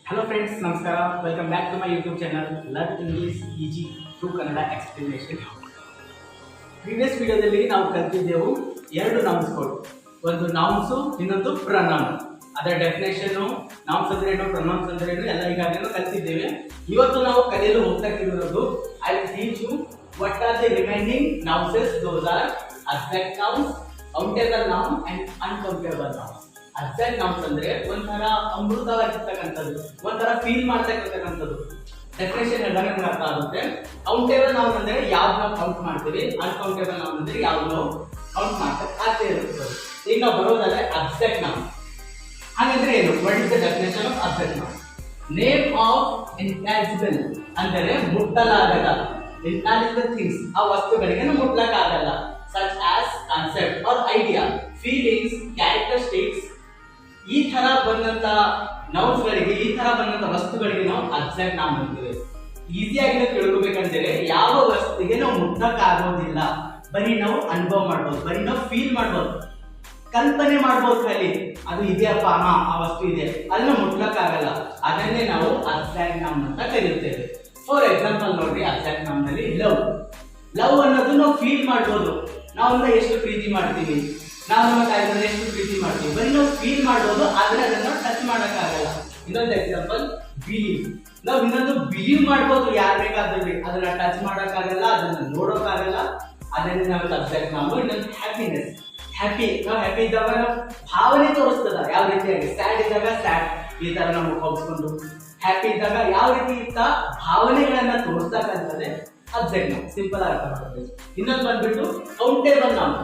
Hello friends, ನಮಸ್ಕಾರ. Welcome back to my YouTube channel learn English easy through Kannada explanation. Previous ವಿಡಿಯೋದಲ್ಲಿ ನಾವು ಕಲಿತಿದ್ದೆವು ಎರಡು ನೌನ್ಸ್ಗಳು, ಒಂದು ನೌನ್ಸು, ಇನ್ನೊಂದು ಪ್ರನೌನ್. ಅದರ ಡೆಫಿನೇಷನ್ನು, ನೌನ್ಸ್ ಅಂದ್ರೇನು, ಪ್ರನೌನ್ಸ್ ಅಂದ್ರೇನು ಎಲ್ಲ ಈಗಾಗಲೇ ಕಲಿತಿದ್ದೇವೆ. ಇವತ್ತು ನಾವು ಕಲಿಯಲು ಹೋಗ್ತಾ I will teach you what are the remaining nouns. Those are abstract nouns, countable noun and uncountable nouns. Abstract nouns ಅಂದ್ರೆ ಒಂಥರ ಅಮೃತವಾಗಿರ್ತಕ್ಕಂಥದ್ದು, ಒಂಥರ ಫೀಲ್ ಮಾಡ್ತಕ್ಕಂಥದ್ದು. ಡೆಫಿನೇಷನ್ ಹೇಳಿದಾಗ ನಮ್ಗೆ ಅರ್ಥ ಆಗುತ್ತೆ. ಕೌಂಟೇಬಲ್ ನೌನ್ ಅಂದ್ರೆ ಯಾವ್ದು ನಾವು ಕೌಂಟ್ ಮಾಡ್ತೀವಿ, ಅನ್ಕೌಂಟೇಬಲ್ ನೌನ್ ಅಂದ್ರೆ ಯಾವ್ದು ನಾವು ಕೌಂಟ್ ಮಾಡ್ತೇವೆ ಅದೇ ಇರುತ್ತೆ. ಈಗ ನಾವು ಬರೋದಾದ್ರೆ ಅಬ್ಸ್ಟ್ರಾಕ್ಟ್ ನೌನ್ ಹಾಗಂದ್ರೆ ಏನು? What is the definition of abstract noun? Name of intangible ಅಂದರೆ ಮುಟ್ಟಲಾಗದ, ಇನ್ಟ್ಯಾಂಜಿಬಲ್ ಥಿಂಗ್ಸ್, ಆ ವಸ್ತುಗಳಿಗೆ ಮುಟ್ಲಕ್ಕಾಗಲ್ಲ. Such as concept or idea, feelings, characteristics. ಈ ತರ ಬಂದಂತ ನೌನ್ಸ್ಗಳಿಗೆ, ಈ ತರ ಬಂದಂತ ವಸ್ತುಗಳಿಗೆ ನಾವು ಅಬ್ಸ್ಟ್ರಾಕ್ಟ್ ನೌನ್ ಅಂತೀವಿ. ಈಸಿಯಾಗಿ ನಾವು ತಿಳ್ಕೊಬೇಕಂದ್ರೆ ಯಾವ ವಸ್ತುವಿಗೆ ನಾವು ಮುಟ್ಟಕ್ಕಾಗೋದಿಲ್ಲ, ಬರೀ ನಾವು ಅನುಭವ ಮಾಡ್ಬೋದು, ಬರೀ ನಾವು ಫೀಲ್ ಮಾಡ್ಬೋದು, ಕಲ್ಪನೆ ಮಾಡ್ಬೋದು. ಖಾಲಿ ಅದು ಇದೆಯಪ್ಪ, ಆ ವಸ್ತು ಇದೆ, ಅದನ್ನ ಮುಟ್ಲಕ್ಕಾಗಲ್ಲ. ಅದನ್ನೇ ನಾವು ಅಬ್ಸ್ಟ್ರಾಕ್ಟ್ ನೌನ್ ಅಂತ ಕರೆಯುತ್ತೇವೆ. ಫಾರ್ ಎಕ್ಸಾಂಪಲ್ ನೋಡ್ರಿ, ಅಬ್ಸ್ಟ್ರಾಕ್ಟ್ ನೌನ್ ನಲ್ಲಿ ಲವ್ ಅನ್ನೋದು ನಾವು ಫೀಲ್ ಮಾಡ್ಬೋದು. ನಾವು ಎಷ್ಟು ಪ್ರೀತಿ ಮಾಡ್ತೀವಿ, ನಾವು ನಮ್ಮ ತಾಯಿ ಎಷ್ಟು ಪ್ರೀತಿ ಮಾಡ್ತೀವಿ, ಬರೀ ನಾವು ಫೀಲ್ ಮಾಡ್ಬೋದು, ಆದ್ರೆ ಅದನ್ನ ಟಚ್ ಮಾಡಕ್ಕಾಗಲ್ಲ. ಇನ್ನೊಂದು ಎಕ್ಸಾಂಪಲ್ ಬಿಲೀವ್. ನಾವು ಇನ್ನೊಂದು ಬಿಲೀವ್ ಮಾಡ್ಬೋದು, ಯಾರು ಬೇಕಾದ್ರೂ, ಅದನ್ನ ಟಚ್ ಮಾಡಕ್ಕಾಗಲ್ಲ, ಅದನ್ನ ನೋಡೋಕ್ಕಾಗಲ್ಲ. ಅದನ್ನ ನಾವು ಅಬ್ಸ್ಟ್ರಾಕ್ಟ್ ನೌನ್. ಇನ್ನೊಂದು ಹ್ಯಾಪಿನೆಸ್. ನಾವು ಹ್ಯಾಪಿ ಇದ್ದಾಗ ನಾವು ಭಾವನೆ ತೋರಿಸ್ತದ, ಯಾವ ರೀತಿಯಾಗಿ ಸ್ಯಾಡ್ ಇದ್ದಾಗ ಸ್ಯಾಡ್ ಈ ತರ ನಾವು ಹೋಗಿಸ್ಕೊಂಡು, ಹ್ಯಾಪಿ ಇದ್ದಾಗ ಯಾವ ರೀತಿ ಇತ್ತ ಭಾವನೆಗಳನ್ನ ತೋರಿಸ್ತಕ್ಕಂಥದ್ದೇ ಅಬ್ಸ್ಟ್ರಾಕ್ಟ್ ನೌನ್. ಸಿಂಪಲ್ ಆಗಿ ಅರ್ಥ ಮಾಡ್ಕೊಬೇಕು. ಇನ್ನೊಂದು ಬಂದ್ಬಿಟ್ಟು ಕೌಂಟೇಬಲ್ ನೌನ್.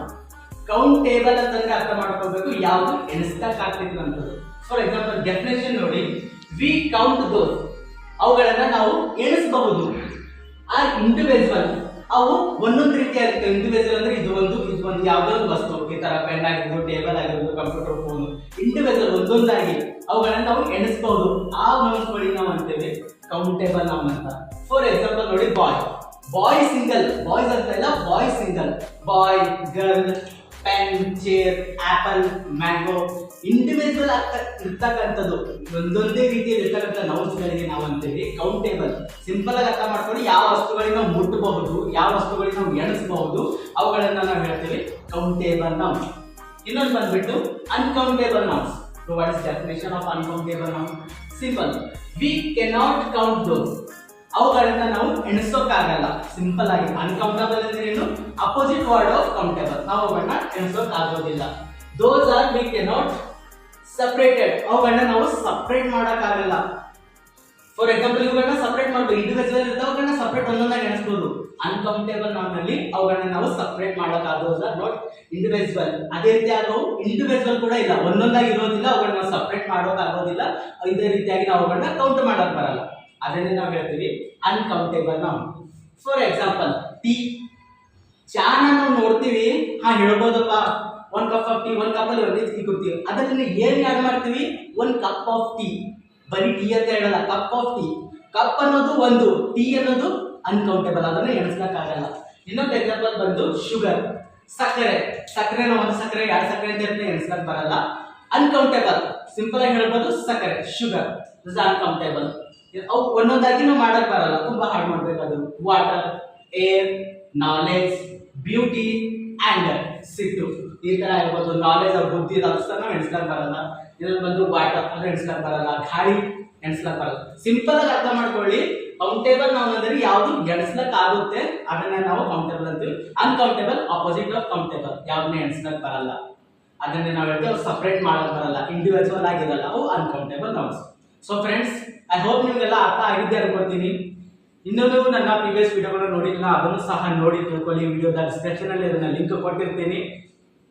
ಕೌಂಟೇಬಲ್ ಅಂತಂದ್ರೆ ಅರ್ಥ ಮಾಡ್ಕೋಬೇಕು, ಯಾವುದು ಎಣಿಸ್ತಕ್ಕ ಆಗ್ತಿರ್ತಕ್ಕಂಥದ್ದು. ಫಾರ್ ಎಕ್ಸಾಂಪಲ್ ಡೆಫಿನೇಷನ್ ನೋಡಿ, ವಿ ಕೌಂಟ್ ದೋಸ್, ಅವುಗಳನ್ನ ನಾವು ಎಣಿಸಬಹುದು. ಆ ಇಂಡಿವಿಜುವಲ್, ಅವು ಒಂದೊಂದು ರೀತಿಯಾಗಿರ್ತವೆ. ಇಂಡಿವಿಜುವಲ್ ಅಂದ್ರೆ ಇದು ಒಂದು ಯಾವುದೋ ಒಂದು ವಸ್ತು, ಈ ತರ ಪೆನ್ ಆಗಿರ್ಬೋದು, ಟೇಬಲ್ ಆಗಿರ್ಬೋದು, ಕಂಪ್ಯೂಟರ್, ಫೋನ್, ಇಂಡಿವಿಜುವಲ್ ಒಂದೊಂದಾಗಿ ಅವುಗಳನ್ನ ನಾವು ಎಣಿಸಬಹುದು. ಆ ನೌನ್ಸ್ಗಳಿಗೆ ನಾವು ಅಂತೇವೆ ಕೌಂಟೇಬಲ್ ನೌನ್ ಅಂತ. ಫಾರ್ ಎಕ್ಸಾಂಪಲ್ ನೋಡಿ, ಬಾಯ್ ಸಿಂಗಲ್, ಬಾಯ್ಸ್ ಅಂತ ಇಲ್ಲ, boy single, boy, girl, pen, chair, apple, mango. Individual ಇರ್ತಕ್ಕಂಥದ್ದು, ಒಂದೊಂದೇ ರೀತಿಯಲ್ಲಿ ಇರ್ತಕ್ಕಂಥ ನೌನ್ಸ್ಗಳಿಗೆ ನಾವು ಅಂತೇವೆ ಕೌಂಟೇಬಲ್. ಸಿಂಪಲ್ ಆಗಿ ಅರ್ಥ ಮಾಡ್ಕೊಂಡು, ಯಾವ ವಸ್ತುಗಳಿಗೆ ನಾವು ಮುಟ್ಟಬಹುದು, ಯಾವ ವಸ್ತುಗಳಿಗೆ ನಾವು ಎಣಿಸಬಹುದು, ಅವುಗಳನ್ನ ನಾವು ಹೇಳ್ತೇವೆ ಕೌಂಟೇಬಲ್ ನೌನ್. ಇನ್ನೊಂದು ಬಂದ್ಬಿಟ್ಟು uncountable nouns. So what is definition of uncountable noun? Simple. We cannot count those. ಅವುಗಳನ್ನ ನಾವು ಎಣಿಸೋಕ್ಕಾಗಲ್ಲ. ಸಿಂಪಲ್ ಆಗಿ ಅನ್ಕೌಂಟಬಲ್ ಅಂದ್ರೆ ಏನು? Opposite word of countable. ನಾವು ಅವುಗಳನ್ನ ಎಣಿಸೋಕ್ಕಾಗೋದಿಲ್ಲ. Those are we cannot separated. ಅವುಗಳನ್ನ ನಾವು ಸಪರೇಟ್ ಮಾಡಕ್ಕಾಗಲ್ಲ. ಫಾರ್ ಎಕ್ಸಾಂಪಲ್ ಇವುಗಳನ್ನ ಸಪರೇಟ್ ಮಾಡಬಹುದು. ಇಂಡಿವಿಜುವಲ್ ಇದ್ದವುಗಳನ್ನ ಸಪರೇಟ್ ಒಂದೊಂದಾಗಿ ಎಣಿಸಬಹುದು. ಅನ್ಕೌಂಟೇಬಲ್ ನೌನ್ ನಲ್ಲಿ ಅವುಗಳನ್ನ ನಾವು ಸಪರೇಟ್ ಮಾಡಕ್ಕಾಗೋದಿಲ್ಲ. Not individual. ಅದೇ ರೀತಿ ಅದು ಇಂಡಿವಿಜುವಲ್ ಕೂಡ ಇಲ್ಲ, ಒಂದೊಂದಾಗಿ ಇರೋದಿಲ್ಲ, ಅವುಗಳನ್ನ ಸಪರೇಟ್ ಮಾಡೋಕ್ಕಾಗೋದಿಲ್ಲ. ಇದೇ ರೀತಿಯಾಗಿ ನಾವು ಅವುಗಳನ್ನ ಕೌಂಟ್ ಮಾಡಕ್ ಬರಲ್ಲ. ಅದನ್ನೇ ನಾವು ಹೇಳ್ತೀವಿ ಅನ್ಕೌಂಟೇಬಲ್ ನೌನ್. ಫಾರ್ ಎಕ್ಸಾಂಪಲ್ ಚಾನ ನಾವು ನೋಡ್ತೀವಿ, ಹೇಳ್ಬೋದಪ್ಪ, 1 ಕಪ್ ಆಫ್ ಟೀ, 1 ಕಪ್ ಅಲ್ಲಿ ಒಂದೇ ಟೀ ಕುಡ್ತೀವಿ. ಅದರಲ್ಲಿ ಏನ್ ಆಡ್ ಮಾಡ್ತೀವಿ? 1 ಕಪ್ ಆಫ್ ಟೀ. ಬರೀ ಟೀ ಅಂತ ಹೇಳಲ್ಲ, ಕಪ್ ಆಫ್ ಟೀ. ಕಪ್ ಅನ್ನೋದು ಒಂದು, ಟೀ ಅನ್ನೋದು ಅನ್ಕೌಂಟೇಬಲ್, ಅದನ್ನ ಎಣಿಸ್ಲಕ್ಕಾಗಲ್ಲ. ಇನ್ನೊಂದು ಎಕ್ಸಾಂಪಲ್ ಬಂದು ಶುಗರ್, ಸಕ್ಕರೆ ನಾವು ಒಂದು ಸಕ್ಕರೆ 2 ಸಕ್ಕರೆ ಅಂತ ಎಣಿಸ್ಲಕ್ ಬರಲ್ಲ. ಅನ್ಕೌಂಟೇಬಲ್, ಸಿಂಪಲ್ ಆಗಿ ಹೇಳ್ಬೋದು, ಸಕ್ಕರೆ, ಶುಗರ್ ಇಸ್ ಅನ್ಕೌಂಟೇಬಲ್. ಅವು ಒಂದೊಂದಾಗಿ ನಾವು ಮಾಡಕ್ ಬರಲ್ಲ, ತುಂಬಾ ಹಾರ್ಡ್ ಮಾಡ್ಬೇಕು. ಅದು water, air, knowledge, beauty and ಸಿಟ್ಟು, ಈ ತರ ಇರ್ಬೋದು. ನಾಲೆಜ್ ಅವ್ರ ಬುದ್ಧಿ ನಾವು ಎಣಿಸ್ಲಕ್ ಬರಲ್ಲ. ಇದರಲ್ಲಿ ಬಂದು ವಾಟರ್ ಅಂದ್ರೆ ಎಣಿಸ್ಲಕ್ ಬರಲ್ಲ, ಗಾಳಿ ಎಣಿಸ್ಲಕ್ ಬರಲ್ಲ. ಸಿಂಪಲ್ ಆಗಿ ಅರ್ಥ ಮಾಡ್ಕೊಳ್ಳಿ, ಕೌಂಟೇಬಲ್ ನಾವು ಅಂದ್ರೆ ಯಾವ್ದು ಎಣಿಸ್ಲಕ್ ಆಗುತ್ತೆ ಅದನ್ನ ನಾವು ಕೌಂಟೇಬಲ್ ಅಂತೀವಿ. ಅನ್ಕೌಂಟೇಬಲ್ ಆಪೋಸಿಟ್ ಆಫ್ ಕೌಂಟೇಬಲ್, ಯಾವ್ದನ್ನ ಎಣಿಸ್ಲಕ್ ಬರಲ್ಲ, ಅದನ್ನೇ ನಾವು ಹೇಳ್ತೀವಿ ಅವ್ರು ಸಪರೇಟ್ ಮಾಡಕ್ ಬರಲ್ಲ, ಇಂಡಿವಿಜುವಲ್ ಆಗಿರಲ್ಲ, ಅವು uncountable nouns. So friends, I hope ನಿಮಗೆಲ್ಲ ಅರ್ಥ ಆಗಿದ್ದೆ ಅನ್ಕೊಳ್ತೀನಿ. ಇನ್ನೊಂದು ನನ್ನ ಪ್ರೀವಿಯಸ್ ವಿಡಿಯೋಗಳನ್ನ ನೋಡಿಲ್ಲ, ಅದನ್ನು ಸಹ ನೋಡಿ ತಿಳ್ಕೊಳ್ಳಿ. ವಿಡಿಯೋದ ಡಿಸ್ಕ್ರಿಪ್ಷನ್ ಅಲ್ಲಿ ಅದನ್ನ ಲಿಂಕ್ ಕೊಟ್ಟಿರ್ತೀನಿ,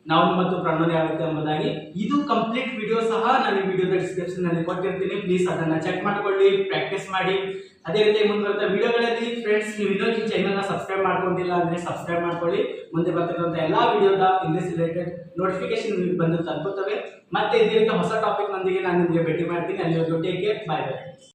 ನೌನ್ ಮತ್ತು ಪ್ರನೌನ್ ಯಾಗುತ್ತೆ ಎಂಬುದಾಗಿ. ಇದು ಕಂಪ್ಲೀಟ್ ವಿಡಿಯೋ ಸಹ ನಾನು ಈ ವಿಡಿಯೋದ ಡಿಸ್ಕ್ರಿಪ್ಷನ್ ಅಲ್ಲಿ ಕೊಟ್ಟಿರ್ತೀನಿ. ಪ್ಲೀಸ್ ಅದನ್ನ ಚೆಕ್ ಮಾಡ್ಕೊಳ್ಳಿ, ಪ್ರಾಕ್ಟೀಸ್ ಮಾಡಿ. ಅದೇ ರೀತಿ ಮುಂದೆ ಬರುತ್ತಾ ವಿಡಿಯೋಗಳಲ್ಲಿ ಫ್ರೆಂಡ್ಸ್, ನೀವು ಇನ್ನೊಂದು ಈ ಚಾನಲ್ನ ಸಬ್ಸ್ಕ್ರೈಬ್ ಮಾಡ್ಕೊಂಡಿಲ್ಲ ಅಂದ್ರೆ ಸಬ್ಸ್ಕ್ರೈಬ್ ಮಾಡ್ಕೊಳ್ಳಿ. ಮುಂದೆ ಬರ್ತಿರುವಂತಹ ಎಲ್ಲಾ ವಿಡಿಯೋದ ಇಂಗ್ಲಿಷ್ ರಿಲೇಟೆಡ್ ನೋಟಿಫಿಕೇಶನ್ ಬಂದು ತಲುಪುತ್ತವೆ. ಮತ್ತೆ ಇದೇ ರೀತಿ ಹೊಸ ಟಾಪಿಕ್ ನೊಂದಿಗೆ ನಾನು ನಿಮಗೆ ಭೇಟಿ ಮಾಡ್ತೀನಿ. ಅಲ್ಲಿವರೆಗೂ ಟೇಕ್ ಕೇರ್, ಬೈ ಬೈ.